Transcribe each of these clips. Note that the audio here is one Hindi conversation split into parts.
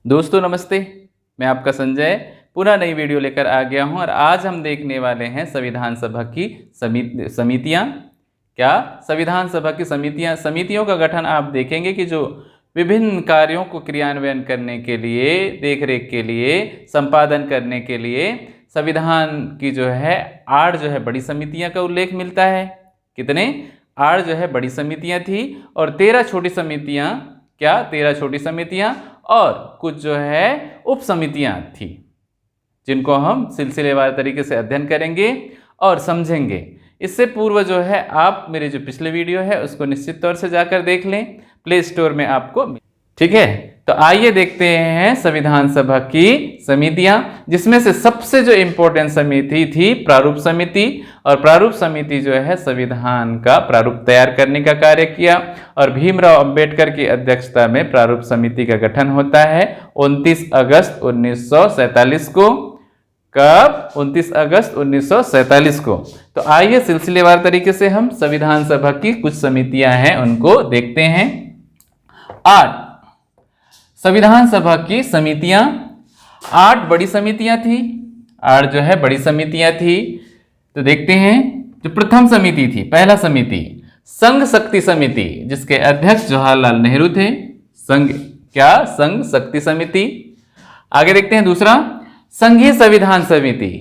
दोस्तों नमस्ते, मैं आपका संजय पुनः नई वीडियो लेकर आ गया हूं और आज हम देखने वाले हैं संविधान सभा की समितियां। क्या संविधान सभा की समितियों का गठन आप देखेंगे कि जो विभिन्न कार्यों को क्रियान्वयन करने के लिए, देखरेख के लिए, संपादन करने के लिए संविधान की जो है 8 जो है बड़ी समितियां का उल्लेख मिलता है। कितने 8 जो है बड़ी समितियां थी और 13 छोटी समितियां, क्या 13 छोटी समितियां और कुछ जो है उप समितियां थी, जिनको हम सिलसिलेवार तरीके से अध्ययन करेंगे और समझेंगे। इससे पूर्व जो है आप मेरे जो पिछले वीडियो है उसको निश्चित तौर से जाकर देख लें, प्ले स्टोर में आपको, ठीक है। तो आइए देखते हैं संविधान सभा की समितियां, जिसमें से सबसे जो इम्पोर्टेंट समिति थी प्रारूप समिति। और प्रारूप समिति जो है संविधान का प्रारूप तैयार करने का कार्य किया और भीमराव अंबेडकर की अध्यक्षता में प्रारूप समिति का गठन होता है 29 अगस्त 1947 को। कब? 29 अगस्त 1947 को। तो आइए सिलसिलेवार तरीके से हम संविधान सभा की कुछ समितियां हैं उनको देखते हैं। 8 संविधान सभा की समितियां, 8 बड़ी समितियां थी, 8 जो है बड़ी समितियां थी। तो देखते हैं, जो प्रथम समिति थी, पहला समिति संघ शक्ति समिति, जिसके अध्यक्ष जवाहरलाल नेहरू थे। संघ शक्ति समिति। आगे देखते हैं दूसरा, संघीय संविधान समिति।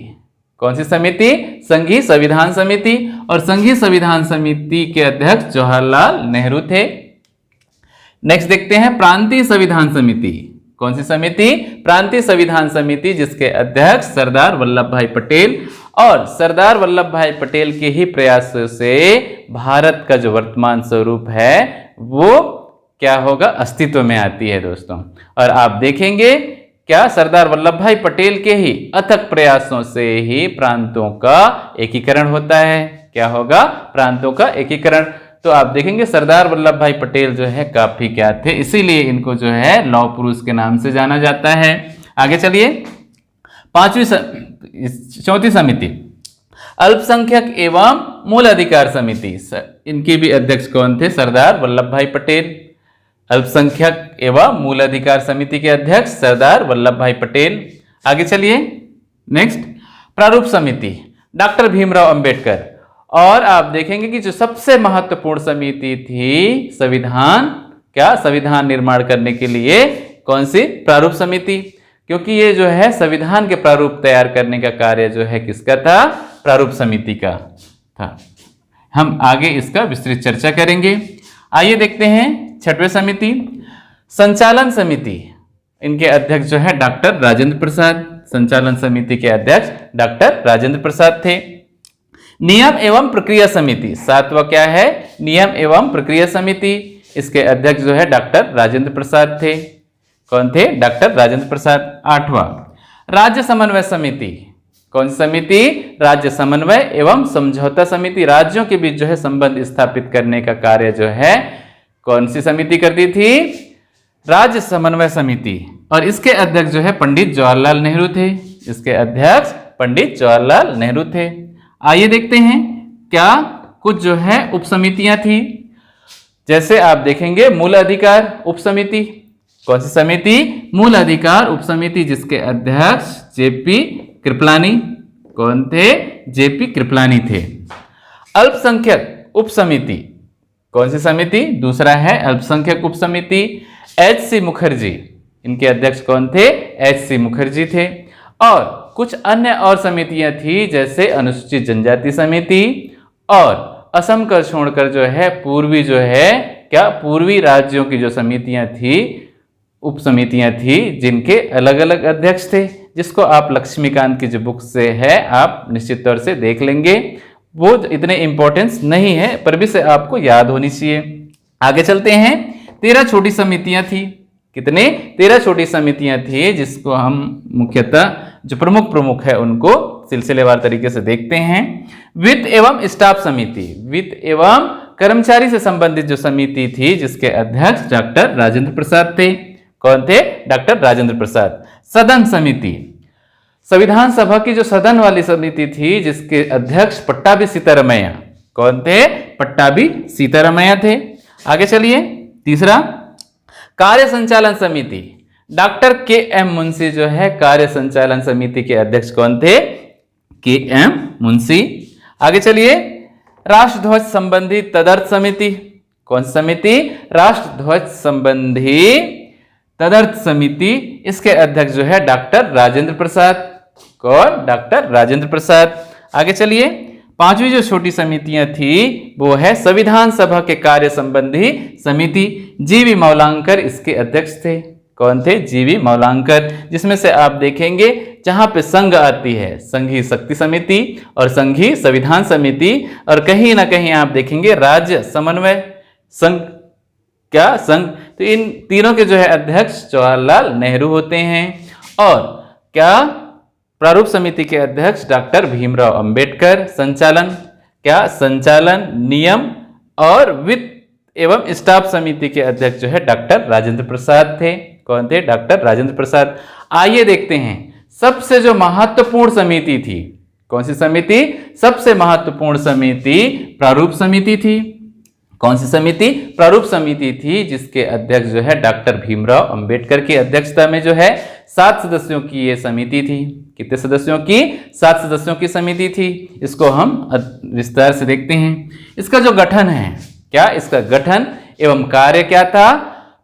कौन सी समिति? संघीय संविधान समिति। और संघीय संविधान समिति के अध्यक्ष जवाहरलाल नेहरू थे। नेक्स्ट देखते हैं प्रांतीय संविधान समिति। कौन सी समिति? प्रांतीय संविधान समिति, जिसके अध्यक्ष सरदार वल्लभ भाई पटेल। और सरदार वल्लभ भाई पटेल के ही प्रयासों से भारत का जो वर्तमान स्वरूप है वो क्या होगा? अस्तित्व में आती है दोस्तों। और आप देखेंगे क्या सरदार वल्लभ भाई पटेल के ही अथक प्रयासों से ही प्रांतों का एकीकरण होता है। क्या होगा? प्रांतों का एकीकरण। तो आप देखेंगे सरदार वल्लभ भाई पटेल जो है काफी क्या थे, इसीलिए इनको जो है लौह पुरुष के नाम से जाना जाता है। आगे चलिए, चौथी समिति अल्पसंख्यक एवं मूल अधिकार समिति। इनके भी अध्यक्ष कौन थे? सरदार वल्लभ भाई पटेल। अल्पसंख्यक एवं मूल अधिकार समिति के अध्यक्ष सरदार वल्लभ भाई पटेल। आगे चलिए, नेक्स्ट प्रारूप समिति डॉक्टर भीमराव अंबेडकर। और आप देखेंगे कि जो सबसे महत्वपूर्ण समिति थी संविधान निर्माण करने के लिए, कौन सी? प्रारूप समिति। क्योंकि ये जो है संविधान के प्रारूप तैयार करने का कार्य जो है किसका था? प्रारूप समिति का था। हम आगे इसका विस्तृत चर्चा करेंगे। आइए देखते हैं 6वें समिति संचालन समिति। इनके अध्यक्ष जो है डॉक्टर राजेंद्र प्रसाद। संचालन समिति के अध्यक्ष डॉक्टर राजेंद्र प्रसाद थे। नियम एवं प्रक्रिया समिति, 7वां क्या है? नियम एवं प्रक्रिया समिति। इसके अध्यक्ष जो है डॉक्टर राजेंद्र प्रसाद थे। कौन थे? डॉक्टर राजेंद्र प्रसाद। 8वां राज्य समन्वय समिति। कौन सी समिति? राज्य समन्वय एवं समझौता समिति। राज्यों के बीच जो है संबंध स्थापित करने का कार्य जो है कौन सी समिति करती थी? राज्य समन्वय समिति। और इसके अध्यक्ष जो है पंडित जवाहरलाल नेहरू थे। इसके अध्यक्ष पंडित जवाहरलाल नेहरू थे। आइए देखते हैं क्या कुछ जो है उप समितियां थी। जैसे आप देखेंगे मूल अधिकार उप समिति। कौन सी समिति? मूल अधिकार उप समिति, जिसके अध्यक्ष जेपी कृपलानी। कौन थे? जेपी कृपलानी थे। अल्पसंख्यक उप समिति। कौन सी समिति? दूसरा है अल्पसंख्यक उप समिति, एच.सी. मुखर्जी। इनके अध्यक्ष कौन थे? एच.सी. मुखर्जी थे। और कुछ अन्य और समितियां थी, जैसे अनुसूचित जनजाति समिति और असम को छोड़कर जो है पूर्वी जो है क्या पूर्वी राज्यों की जो समितियां थी, उप समितियां थी, जिनके अलग अलग अध्यक्ष थे, जिसको आप लक्ष्मीकांत की जो बुक से है आप निश्चित तौर से देख लेंगे। वो इतने इंपॉर्टेंस नहीं है, पर भी से आपको याद होनी चाहिए। आगे चलते हैं, 13 छोटी समितियां थी। कितने? 13 छोटी समितियां थी, जिसको हम मुख्यतः जो प्रमुख है उनको सिलसिलेवार तरीके से देखते हैं। वित्त एवं स्टाफ समिति, वित्त एवं कर्मचारी से संबंधित जो समिति थी, जिसके अध्यक्ष डॉक्टर राजेंद्र प्रसाद थे। कौन थे? डॉक्टर राजेंद्र प्रसाद। सदन समिति, संविधान सभा की जो सदन वाली समिति थी, जिसके अध्यक्ष पट्टाभी सीतारमैया। कौन थे? पट्टाभी सीतारमैया थे। आगे चलिए, तीसरा कार्य संचालन समिति, डॉक्टर के एम मुंशी जो है कार्य संचालन समिति के अध्यक्ष कौन थे? के एम मुंशी। आगे चलिए, राष्ट्रध्वज संबंधी तदर्थ समिति, कौन सी समिति? राष्ट्रध्वज संबंधी तदर्थ समिति, इसके अध्यक्ष जो है डॉक्टर राजेंद्र प्रसाद। कौन? डॉक्टर राजेंद्र प्रसाद। आगे चलिए, पांचवी जो छोटी समितियां थी वो है संविधान सभा के कार्य संबंधी समिति, जीवी मौलांकर इसके अध्यक्ष थे। कौन थे? जीवी मौलांकर। जिसमें से आप देखेंगे जहां पे संघ आती है, संघीय शक्ति समिति और संघीय संविधान समिति, और कहीं ना कहीं आप देखेंगे राज्य समन्वय संघ, क्या संघ, तो इन तीनों के जो है अध्यक्ष जवाहरलाल नेहरू होते हैं। और क्या? प्रारूप समिति के अध्यक्ष डॉक्टर भीमराव अंबेडकर। संचालन, क्या? संचालन, नियम और वित्त एवं स्टाफ समिति के अध्यक्ष जो है डॉक्टर राजेंद्र प्रसाद थे। कौन थे? डॉक्टर राजेंद्र प्रसाद। आइए देखते हैं सबसे जो महत्वपूर्ण समिति थी, कौन सी समिति? सबसे महत्वपूर्ण समिति प्रारूप समिति थी। कौन सी समिति? प्रारूप समिति थी, जिसके अध्यक्ष जो है डॉक्टर भीमराव अंबेडकर की अध्यक्षता में जो है 7 सदस्यों की ये समिति थी। कितने सदस्यों की? 7 सदस्यों की समिति थी। इसको हम विस्तार से देखते हैं। इसका जो गठन है, क्या? इसका गठन एवं कार्य क्या था?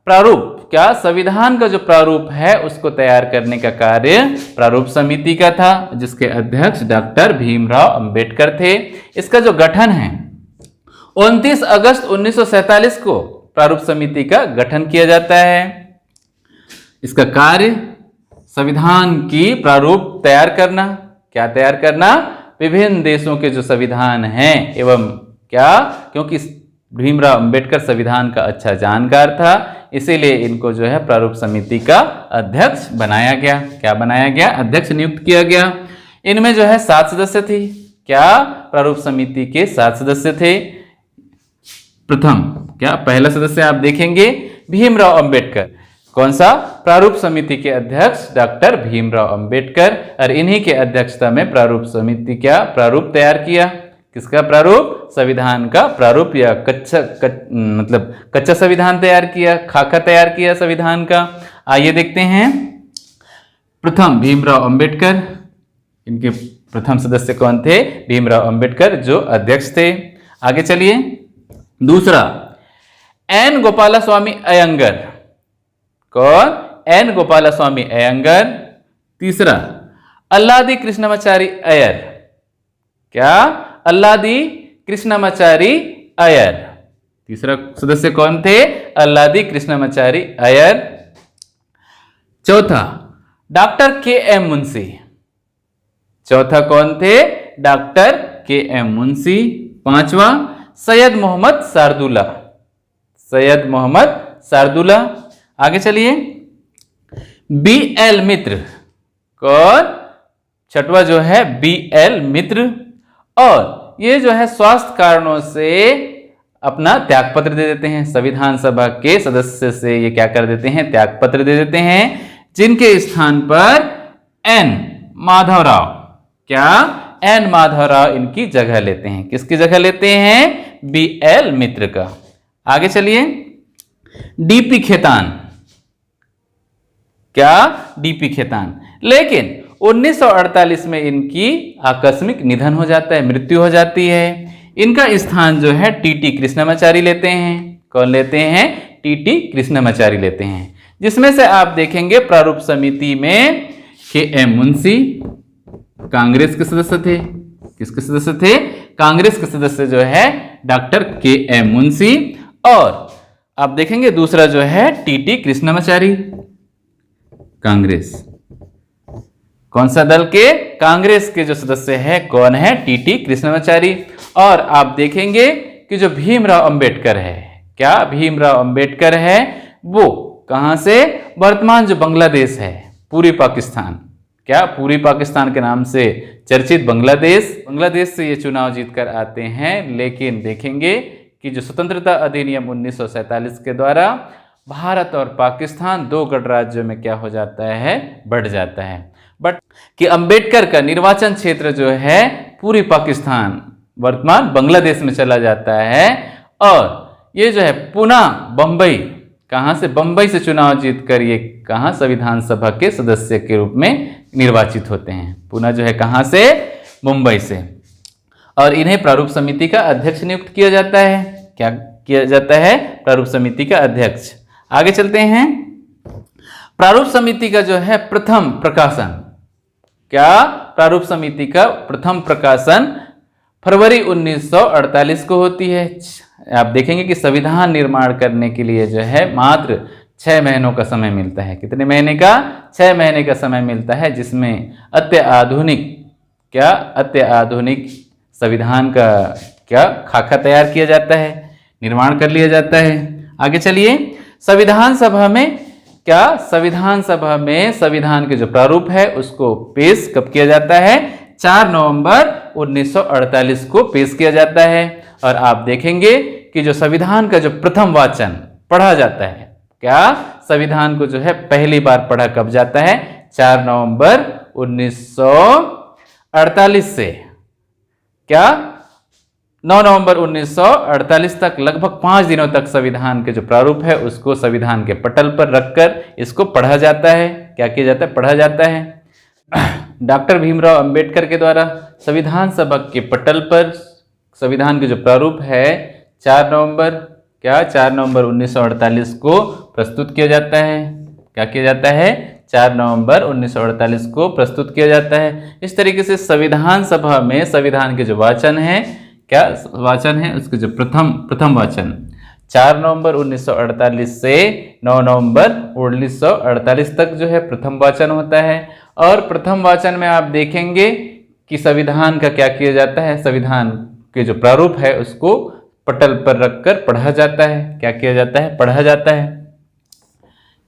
प्रारूप, क्या? संविधान का जो प्रारूप है उसको तैयार करने का कार्य प्रारूप समिति का था, जिसके अध्यक्ष डॉक्टर भीमराव अंबेडकर थे। इसका जो गठन है 29 अगस्त 1947 को प्रारूप समिति का गठन किया जाता है। इसका कार्य संविधान की प्रारूप तैयार करना, क्या तैयार करना? विभिन्न देशों के जो संविधान हैं एवं क्या, क्योंकि भीमराव अंबेडकर संविधान का अच्छा जानकार था, इसीलिए इनको जो है प्रारूप समिति का अध्यक्ष बनाया गया। क्या बनाया गया? अध्यक्ष नियुक्त किया गया। इनमें जो है 7 सदस्य थे। क्या? प्रारूप समिति के 7 सदस्य थे। प्रथम, क्या? पहला सदस्य आप देखेंगे भीमराव अंबेडकर। कौन सा? प्रारूप समिति के अध्यक्ष डॉक्टर भीमराव अंबेडकर, और इन्हीं के अध्यक्षता में प्रारूप समिति क्या प्रारूप तैयार किया? किसका प्रारूप? संविधान का प्रारूप, या मतलब कच्चा संविधान तैयार किया, खाका तैयार किया संविधान का। आइए देखते हैं। प्रथम भीमराव अंबेडकर, इनके प्रथम सदस्य कौन थे? भीमराव अंबेडकर जो अध्यक्ष थे। आगे चलिए, दूसरा एन गोपालस्वामी अयंगर। कौन? एन गोपालस्वामी अयंगर। तीसरा अल्लादी कृष्णमाचारी अय्यर। क्या? अल्लादी कृष्णमाचारी अय्यर। तीसरा सदस्य कौन थे? अल्लादी कृष्णमाचारी अय्यर। चौथा डॉक्टर के एम मुंशी। चौथा कौन थे? डॉक्टर के एम मुंशी। पांचवा सैयद मोहम्मद शार्दुला। सैयद मोहम्मद शार्दुला। आगे चलिए, बी एल मित्र। कौन? छठवा जो है बी एल मित्र। और ये जो है स्वास्थ्य कारणों से अपना त्यागपत्र दे देते हैं। संविधान सभा के सदस्य से ये क्या कर देते हैं? त्यागपत्र दे देते हैं, जिनके स्थान पर एन माधवराव, क्या? एन माधवराव इनकी जगह लेते हैं। किसकी जगह लेते हैं? बी एल मित्र का। आगे चलिए, डीपी खेतान। क्या? डीपी खेतान। लेकिन 1948 में इनकी आकस्मिक निधन हो जाता है, मृत्यु हो जाती है। इनका स्थान जो है टीटी कृष्णमाचारी लेते हैं। कौन लेते हैं? टीटी कृष्णमाचारी लेते हैं। जिसमें से आप देखेंगे प्रारूप समिति में के एम मुंशी कांग्रेस के सदस्य थे। किसके सदस्य थे? कांग्रेस के सदस्य जो है डॉक्टर के एम मुंशी। और आप देखेंगे दूसरा जो है टीटी कृष्णमाचारी, कांग्रेस। कौन सा दल के? कांग्रेस के जो सदस्य है कौन है? टीटी कृष्णमाचारी। और आप देखेंगे कि जो भीमराव अंबेडकर है, क्या? भीमराव अंबेडकर है, वो कहां से? वर्तमान जो बांग्लादेश है, पूर्वी पाकिस्तान, क्या? पूर्वी पाकिस्तान के नाम से चर्चित बांग्लादेश से ये चुनाव जीतकर आते हैं। लेकिन देखेंगे कि जो स्वतंत्रता अधिनियम 1947 के द्वारा भारत और पाकिस्तान 2 गणराज्यों में क्या हो जाता है? बढ़ जाता है। बट कि अंबेडकर का निर्वाचन क्षेत्र जो है पूर्वी पाकिस्तान, वर्तमान बांग्लादेश में चला जाता है। और ये जो है पुणे, बंबई कहाँ से, बम्बई से चुनाव जीतकर ये कहाँ संविधान सभा के सदस्य के रूप में निर्वाचित होते हैं। पुनः जो है कहाँ से, मुंबई से। और इन्हें प्रारूप समिति का अध्यक्ष नियुक्त किया जाता है। क्या किया जाता है, प्रारूप समिति का अध्यक्ष। आगे चलते हैं। प्रारूप समिति का जो है प्रथम प्रकाशन, क्या, प्रारूप समिति का प्रथम प्रकाशन फरवरी 1948 को होती है। आप देखेंगे कि संविधान निर्माण करने के लिए जो है मात्र 6 महीनों का समय मिलता है। कितने महीने का, 6 महीने का समय मिलता है, जिसमें अत्याधुनिक, क्या, अत्याधुनिक संविधान का क्या खाका तैयार किया जाता है, निर्माण कर लिया जाता है। आगे चलिए। संविधान सभा में क्या, संविधान सभा में संविधान के जो प्रारूप है उसको पेश कब किया जाता है, 4 नवंबर 1948 को पेश किया जाता है। और आप देखेंगे कि जो संविधान का जो प्रथम वाचन पढ़ा जाता है, क्या, संविधान को जो है पहली बार पढ़ा कब जाता है, 4 नवंबर 1948 से क्या 9 नवंबर 1948 तक लगभग 5 दिनों तक संविधान के जो प्रारूप है उसको संविधान के पटल पर रखकर इसको पढ़ा जाता है। क्या किया जाता है, पढ़ा जाता है। डॉक्टर भीमराव अंबेडकर के द्वारा संविधान सभा के पटल पर संविधान के जो प्रारूप है 4 नवंबर, क्या, 4 नवंबर 1948 को प्रस्तुत किया जाता है। क्या किया जाता है, 4 नवंबर 1948 को प्रस्तुत किया जाता है। इस तरीके से संविधान सभा में संविधान के जो वाचन है, क्या वाचन है, उसके जो प्रथम वाचन 4 नवंबर 1948 से 9 नवंबर 1948 तक जो है प्रथम वाचन होता है। और प्रथम वाचन में आप देखेंगे कि संविधान का क्या किया जाता है, संविधान के जो प्रारूप है उसको पटल पर रखकर पढ़ा जाता है। क्या किया जाता है, पढ़ा जाता है।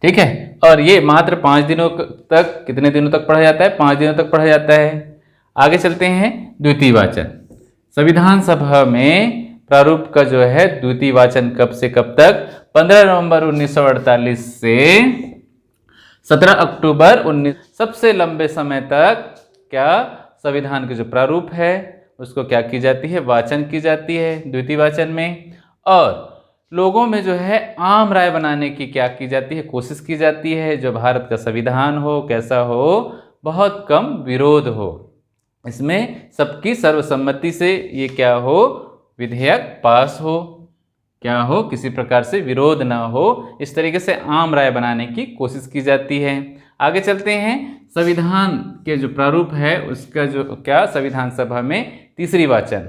ठीक है। और ये मात्र 5 दिनों तक, कितने दिनों तक पढ़ा जाता है, 5 दिनों तक पढ़ा जाता है। आगे चलते हैं। द्वितीय वाचन, संविधान सभा में प्रारूप का जो है द्वितीय वाचन कब से कब तक, 15 नवंबर 1948 से 17 अक्टूबर 19, सबसे लंबे समय तक क्या संविधान के जो प्रारूप है उसको क्या की जाती है, वाचन की जाती है द्वितीय वाचन में। और लोगों में जो है आम राय बनाने की क्या की जाती है, कोशिश की जाती है, जो भारत का संविधान हो कैसा हो, बहुत कम विरोध हो, इसमें सबकी सर्वसम्मति से ये क्या हो, विधेयक पास हो, क्या हो, किसी प्रकार से विरोध ना हो, इस तरीके से आम राय बनाने की कोशिश की जाती है। आगे चलते हैं। संविधान के जो प्रारूप है उसका जो क्या संविधान सभा में तृतीय वाचन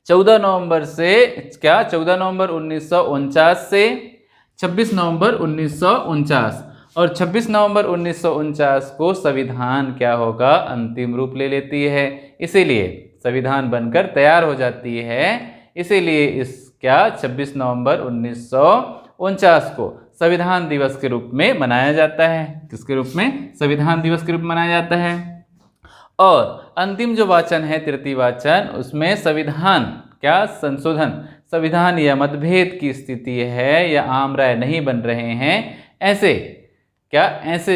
14 नवंबर से क्या 14 नवंबर 1949 से 26 नवंबर 1949 और 26 नवंबर 1949 को संविधान क्या होगा, अंतिम रूप ले लेती है। इसीलिए संविधान बनकर तैयार हो जाती है। इसीलिए इस क्या 26 नवंबर 1949 को संविधान दिवस के रूप में मनाया जाता है। किसके रूप में, संविधान दिवस के रूप में मनाया जाता है। और अंतिम जो वाचन है तृतीय वाचन, उसमें संविधान क्या संशोधन, संविधान या मतभेद की स्थिति है या आम राय नहीं बन रहे हैं, ऐसे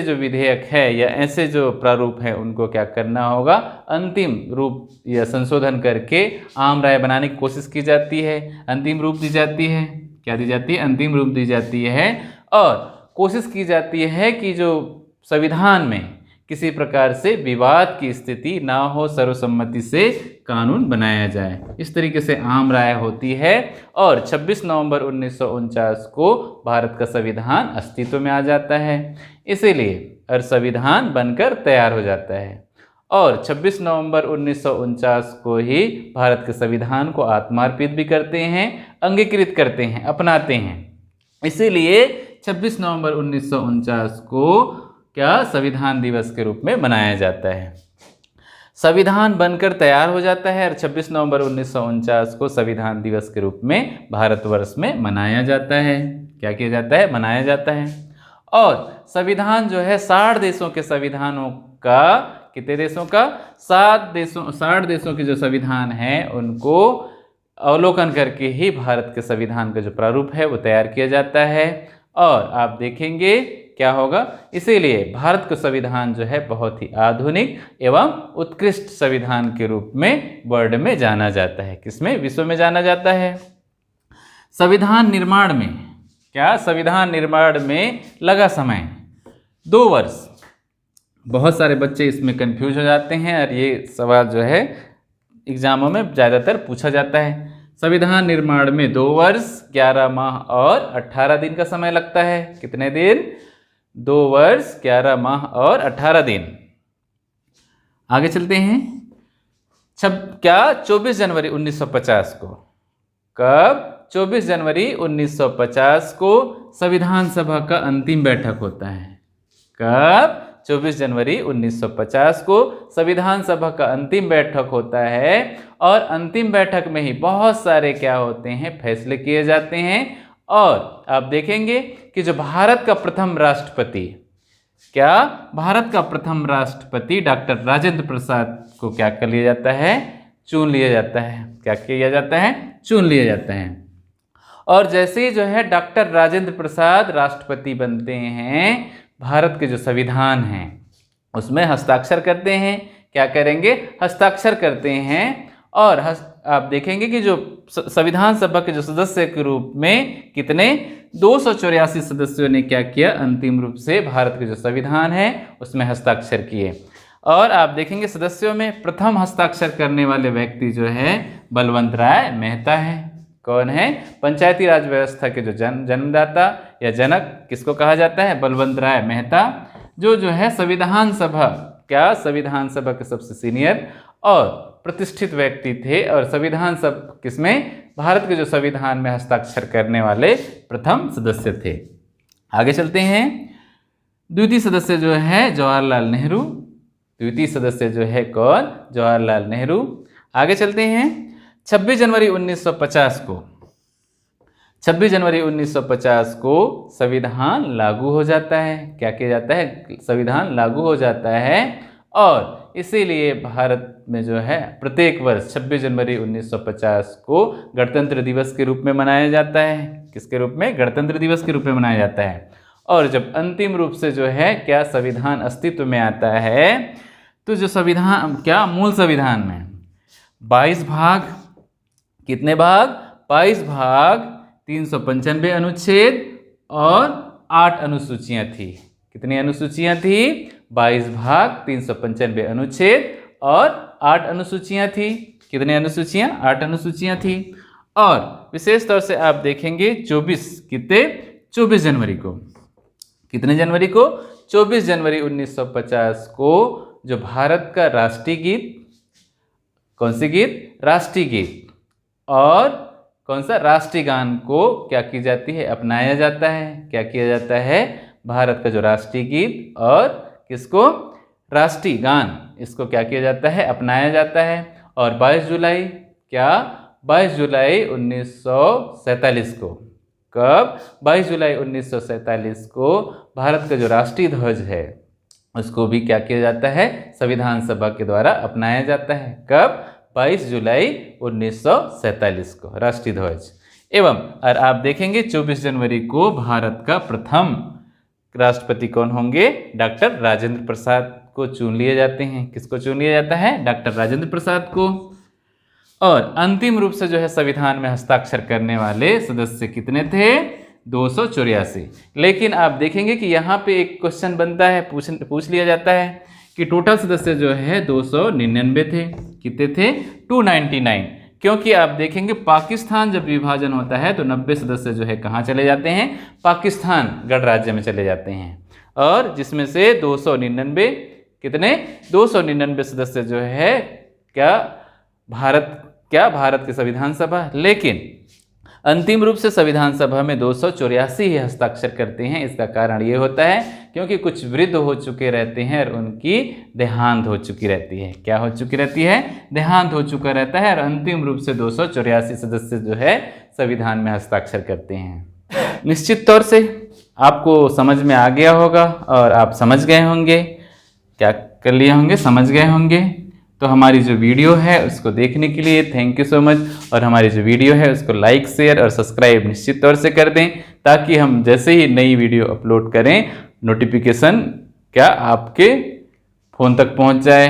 जो विधेयक है या ऐसे जो प्रारूप है उनको क्या करना होगा, अंतिम रूप या संशोधन करके आम राय बनाने की कोशिश की जाती है। अंतिम रूप दी जाती है, क्या दी जाती है, अंतिम रूप दी जाती है। और कोशिश की जाती है कि जो संविधान में किसी प्रकार से विवाद की स्थिति ना हो, सर्वसम्मति से कानून बनाया जाए। इस तरीके से आम राय होती है। और 26 नवंबर 1949 को भारत का संविधान अस्तित्व में आ जाता है। इसीलिए और संविधान बनकर तैयार हो जाता है। और 26 नवंबर 1949 को ही भारत के संविधान को आत्मार्पित भी करते हैं, अंगीकृत करते हैं, अपनाते हैं। इसीलिए 26 नवंबर 1949 को क्या संविधान दिवस के रूप में मनाया जाता है। संविधान बनकर तैयार हो जाता है और 26 नवंबर 1949 को संविधान दिवस के रूप में भारतवर्ष में मनाया जाता है। क्या किया जाता है, मनाया जाता है। और संविधान जो है 60 देशों के संविधानों का, कितने देशों का, 60 देशों के जो संविधान है उनको अवलोकन करके ही भारत के संविधान का जो प्रारूप है वो तैयार किया जाता है। और आप देखेंगे क्या होगा, इसीलिए भारत का संविधान जो है बहुत ही आधुनिक एवं उत्कृष्ट संविधान के रूप में वर्ल्ड में जाना जाता है। किसमें, विश्व में जाना जाता है। संविधान निर्माण में क्या संविधान निर्माण में लगा समय? 2 वर्ष। बहुत सारे बच्चे इसमें कंफ्यूज हो जाते हैं और ये सवाल जो है एग्जामों में ज़्यादातर पूछा जाता है। संविधान निर्माण में 2 वर्ष 11 माह और 18 दिन का समय लगता है। कितने दिन? 2 वर्ष 11 माह और 18 दिन। आगे चलते हैं। क्या 24 जनवरी 1950 को, कब? 24 जनवरी 1950 को संविधान सभा का अंतिम बैठक होता है। कब? 24 जनवरी 1950 को संविधान सभा का अंतिम बैठक होता है और अंतिम बैठक में ही बहुत सारे क्या होते हैं, फैसले किए जाते हैं। और आप देखेंगे कि जो भारत का प्रथम राष्ट्रपति, क्या भारत का प्रथम राष्ट्रपति डॉक्टर राजेंद्र प्रसाद को क्या कर लिया जाता है? चुन लिया जाता है। क्या किया जाता है? चुन लिया जाता है। और जैसे ही जो है डॉक्टर राजेंद्र प्रसाद राष्ट्रपति बनते हैं, भारत के जो संविधान हैं उसमें हस्ताक्षर करते हैं। क्या करेंगे? हस्ताक्षर करते हैं। और आप देखेंगे कि जो संविधान सभा के जो सदस्य के रूप में कितने 284 सदस्यों ने क्या किया? अंतिम रूप से भारत के जो संविधान है उसमें हस्ताक्षर किए। और आप देखेंगे सदस्यों में प्रथम हस्ताक्षर करने वाले व्यक्ति जो है बलवंत राय मेहता है। कौन है? पंचायती राज व्यवस्था के जो जन्मदाता या जनक किसको कहा जाता है? बलवंत राय मेहता, जो है संविधान सभा, क्या संविधान सभा के सबसे सीनियर और प्रतिष्ठित व्यक्ति थे। और संविधान सभा किसमें? भारत के जो संविधान में हस्ताक्षर करने वाले प्रथम सदस्य थे। आगे चलते हैं। द्वितीय सदस्य जो है जवाहरलाल नेहरू। द्वितीय सदस्य जो है कौन? जवाहरलाल नेहरू। आगे चलते हैं। 26 जनवरी 1950 को, 26 जनवरी 1950 को संविधान लागू हो जाता है। क्या किया जाता है? संविधान लागू हो जाता है। और इसीलिए भारत में जो है प्रत्येक वर्ष 26 जनवरी 1950 को गणतंत्र दिवस के रूप में मनाया जाता है। किसके रूप में? गणतंत्र दिवस के रूप में मनाया जाता है। और जब अंतिम रूप से जो है क्या संविधान अस्तित्व में आता है, तो जो संविधान क्या मूल संविधान में 22 भाग, कितने भाग? 22 भाग, 395 अनुच्छेद और 8 अनुसूचियां थी। कितनी अनुसूचियां थी? 22 भाग, 395 अनुच्छेद और 8 अनुसूचियां थी। कितने अनुसूचियां? 8 अनुसूचियां थी। और विशेष तौर से आप देखेंगे 24 जनवरी को, कितने जनवरी को? 24 जनवरी 1950 को जो भारत का राष्ट्रीय गीत, कौन सी गीत? राष्ट्रीय गीत और कौन सा? राष्ट्रीय गान को क्या की जाती है? अपनाया जाता है। क्या किया जाता है? भारत का जो राष्ट्रीय गीत और किसको? राष्ट्रीय गान, इसको क्या किया जाता है? अपनाया जाता है। और 22 जुलाई, क्या 22 जुलाई 1947 को, कब? 22 जुलाई 1947 को भारत का जो राष्ट्रीय ध्वज है उसको भी क्या किया जाता है? संविधान सभा के द्वारा अपनाया जाता है। कब? 22 जुलाई 1947 को राष्ट्रीय ध्वज। एवं और आप देखेंगे 24 जनवरी को भारत का प्रथम राष्ट्रपति कौन होंगे? डॉक्टर राजेंद्र प्रसाद को चुन लिए जाते हैं। किसको चुन लिया जाता है? डॉक्टर राजेंद्र प्रसाद को। और अंतिम रूप से जो है संविधान में हस्ताक्षर करने वाले सदस्य कितने थे? 284। लेकिन आप देखेंगे कि यहाँ पे एक क्वेश्चन बनता है, पूछ लिया जाता है कि टोटल सदस्य जो है 299 थे। कितने थे? 299। क्योंकि आप देखेंगे पाकिस्तान जब विभाजन होता है तो 90 सदस्य जो है कहाँ चले जाते हैं? पाकिस्तान गणराज्य में चले जाते हैं। और जिसमें से 299 कितने? 299 सदस्य जो है क्या भारत की संविधान सभा। लेकिन अंतिम रूप से संविधान सभा में 284 ही हस्ताक्षर करते हैं। इसका कारण ये होता है क्योंकि कुछ वृद्ध हो चुके रहते हैं और उनकी देहांत हो चुकी रहती है। क्या हो चुकी रहती है? देहांत हो चुका रहता है। और अंतिम रूप से 284 सदस्य जो है संविधान में हस्ताक्षर करते हैं। निश्चित तौर से आपको समझ में आ गया होगा और आप समझ गए होंगे, क्या कर लिए होंगे? समझ गए होंगे। तो हमारी जो वीडियो है उसको देखने के लिए थैंक यू सो मच। और हमारी जो वीडियो है उसको लाइक, शेयर और सब्सक्राइब निश्चित तौर से कर दें, ताकि हम जैसे ही नई वीडियो अपलोड करें नोटिफिकेशन क्या आपके फ़ोन तक पहुंच जाए।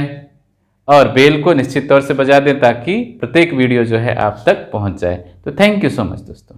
और बेल को निश्चित तौर से बजा दें ताकि प्रत्येक वीडियो जो है आप तक पहुंच जाए। तो थैंक यू सो मच दोस्तों।